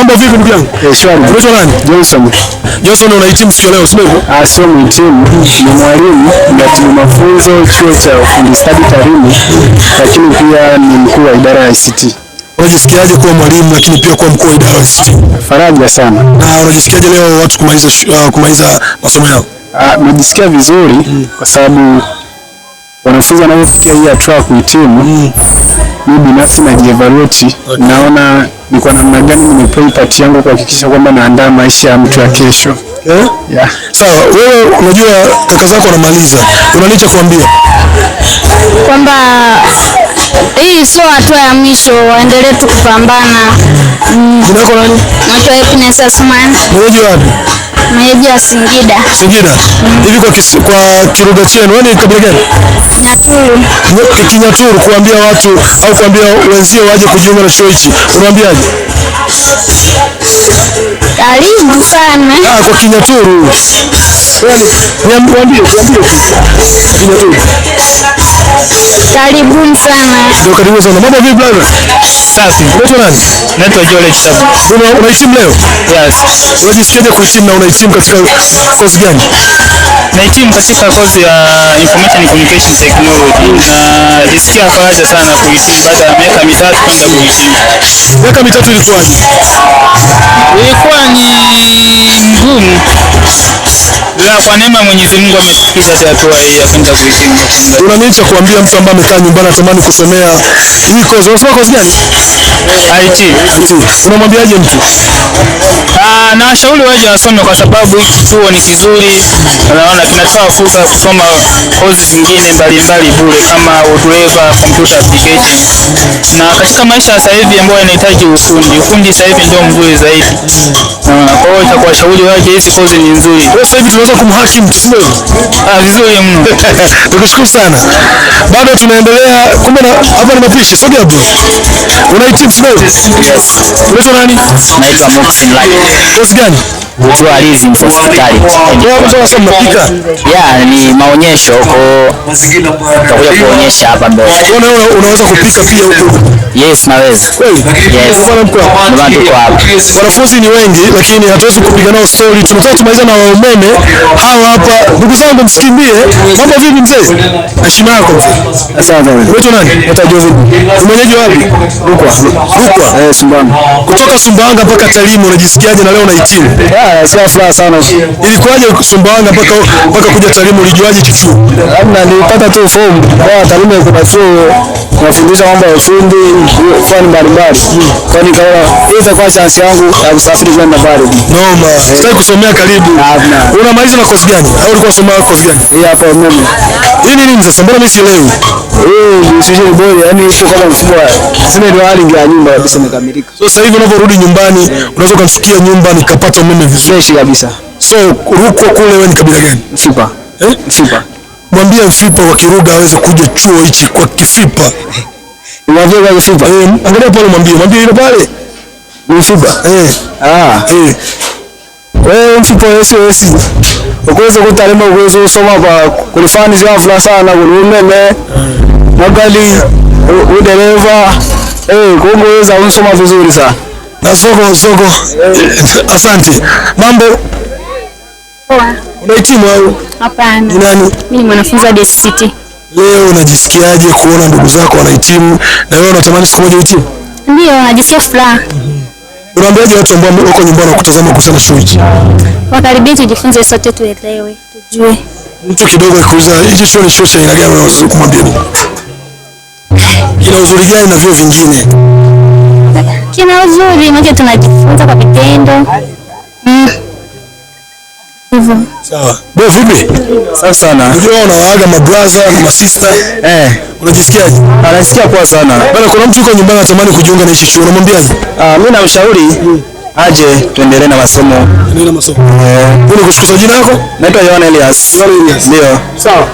Mambo vipi ndugu yangu? Shwari. Unaitwa nani? Johnson. Johnson, unahitimu siku leo, sio hivyo? Sio mhitimu, ni mwalimu mratibu mafunzo chuo cha ufundi stadi Tarime, lakini pia ni mkuu wa idara ya ICT. Unajisikiaje kuwa mwalimu lakini pia kuwa mkuu wa idara ya ICT? Faraja sana. Na unajisikiaje leo watu kumaliza masomo yao? Najisikia vizuri kwa sababu wanafunzi wanapofikia hii hatua ya kuhitimu, mimi binafsi najievaluate, naona ni kwa namna gani nimeplay part yangu kuhakikisha kwamba naandaa maisha ya mtu ya kesho. Yeah. Sawa, wewe unajua kaka zako wanamaliza. Unanicha kuambia kwamba hii sio hatua ya mwisho, waendelee tu kupambana. Jina lako nani? Naitwa Happiness Asman. Mwenyeji wapi? Mwenyeji wa Singida. Singida. Hivi kwa Kiruga chenu, wewe ni kabila gani? Nyaturu. Kinyaturu, kuambia watu au kuambia wenzio waje kujiunga na chuo hichi. Unawaambiaje? Karibu sana. Kwa Kinyaturu. Niambie Kinyaturu. Karibuni sana. Ndio, karibu sana. Mambo vipi brother? Safi. Unaitwa nani? Naitwa Joel Kitabu. Unahitimu leo? Yes. Unajisikiaje kuhitimu na unahitimu katika course gani? Nahitimu katika kozi ya Information Communication Technology na najisikia faraja sana kuhitimu baada ya miaka mitatu kwenda kuhitimu. Miaka mitatu ilikuwaje? Ilikuwa ni ngumu. La, kwa neema Mwenyezi Mungu ametufikisha hatua hii ya kwenda kuhitimu. Una nini cha kuambia mtu ambaye amekaa nyumbani anatamani kusomea hii course? Unasoma course gani? IT. Unamwambiaje mtu? Na washauri waje wasome kwa sababu hiki chuo ni kizuri. Naona kinatoa fursa ya kusoma kozi zingine mbalimbali bure kama udereva, computer application. Na katika maisha sasa hivi ambayo yanahitaji ufundi sasa hivi ndio mzuri zaidi. Kwa hiyo kwa washauri waje, hizi kozi ni nzuri. Sasa hivi tunaweza kumhaki mtu, sio? Vizuri mno. Tukushukuru sana. Bado tunaendelea. Kumbe hapa ni mapishi. Sogea bro. Unahitimu sio? Unaitwa nani? Naitwa Moxin Lai. Kozi gani? Tourism hospitality. Ni maonyesho tutakuja kuonyesha hapa mbele. Unaweza kupika pia huko? Yes, naweza. Yes. Wanafunzi ni wengi lakini hatuwezi kupiga nao story. Tunataka tumalize na umeme hawa hapa. Ndugu zangu msikimbie. Mambo vipi mzee? Heshima yako mzee. Asante. Unaitwa nani? Naitwa Joseph. Mwenyeji wapi? Rukwa. Sumbawanga. Kutoka Sumbawanga mpaka Tarime, unajisikiaje na leo unahitimu? Nasikia furaha sana. Ilikuwaje Sumbawanga mpaka kuja Tarime, ulijuaje kichuo? Labda nilipata tu fomu. Kwa Tarime kuna chuo nafundisha mambo ya ufundi, fani mbalimbali. Kwa nikaona hiyo kwa chance yangu ya kusafiri kwenda pale. Noma. Sitaki kusomea karibu. Unamaliza na course gani? Au ulikuwa unasoma course gani? Hii hapa umeme. Hii ni nini sasa? Mbona mimi sielewi? Ni sisi bora, yani ipo kama mfumo wa sema ndio hali ya nyumba kabisa imekamilika. So sasa hivi unaporudi nyumbani unaweza kumfikia nyumba nikapata umeme vizuri kabisa. So Rukwa kule wewe ni kabila gani? Mfipa. Mfipa. Mwambie Mfipa wa Kiruga aweze kuja chuo hichi kwa Kifipa. Mwambie kwa Kifipa. Angalia pale, mwambie ile pale. Mfipa. Wewe Mfipa SOS. Ukozo kutalema ukozo soma kwa kulifani zafla sana kulumeme. Magali udereva. Kuongeza unsoma vizuri sana. Na soko. Asante. Mambo. Unahitimu au? Hapana. Ni nani? Mimi ni mwanafunzi wa DSCT. Leo unajisikiaje kuona ndugu zako wanahitimu na wewe unatamani siku moja uhitimu? Ndio, najisikia furaha. Unaambiaje watu ambao wako nyumbani kutazama kuhusiana chuo hichi? Wakaribia tujifunze sote, tuelewe, tujue. Mtu kidogo akuuliza hichi chuo ni chuo cha aina gani, unaweza kumwambia nini? Kina uzuri gani na vyo vingine? Kina uzuri, maana tunajifunza kwa vitendo. Hivyo. Sawa. Bro vipi? Safi sana. Unajua unawaaga mabrother na masister. Unajisikiaje? Anasikia poa sana. Bana, kuna mtu yuko nyumbani anatamani kujiunga na hichi chuo, unamwambiaje? Mimi namshauri aje tuendelee na masomo. Nikushukuru. Jina lako? Naitwa Yohana Elias. Ndio. Sawa.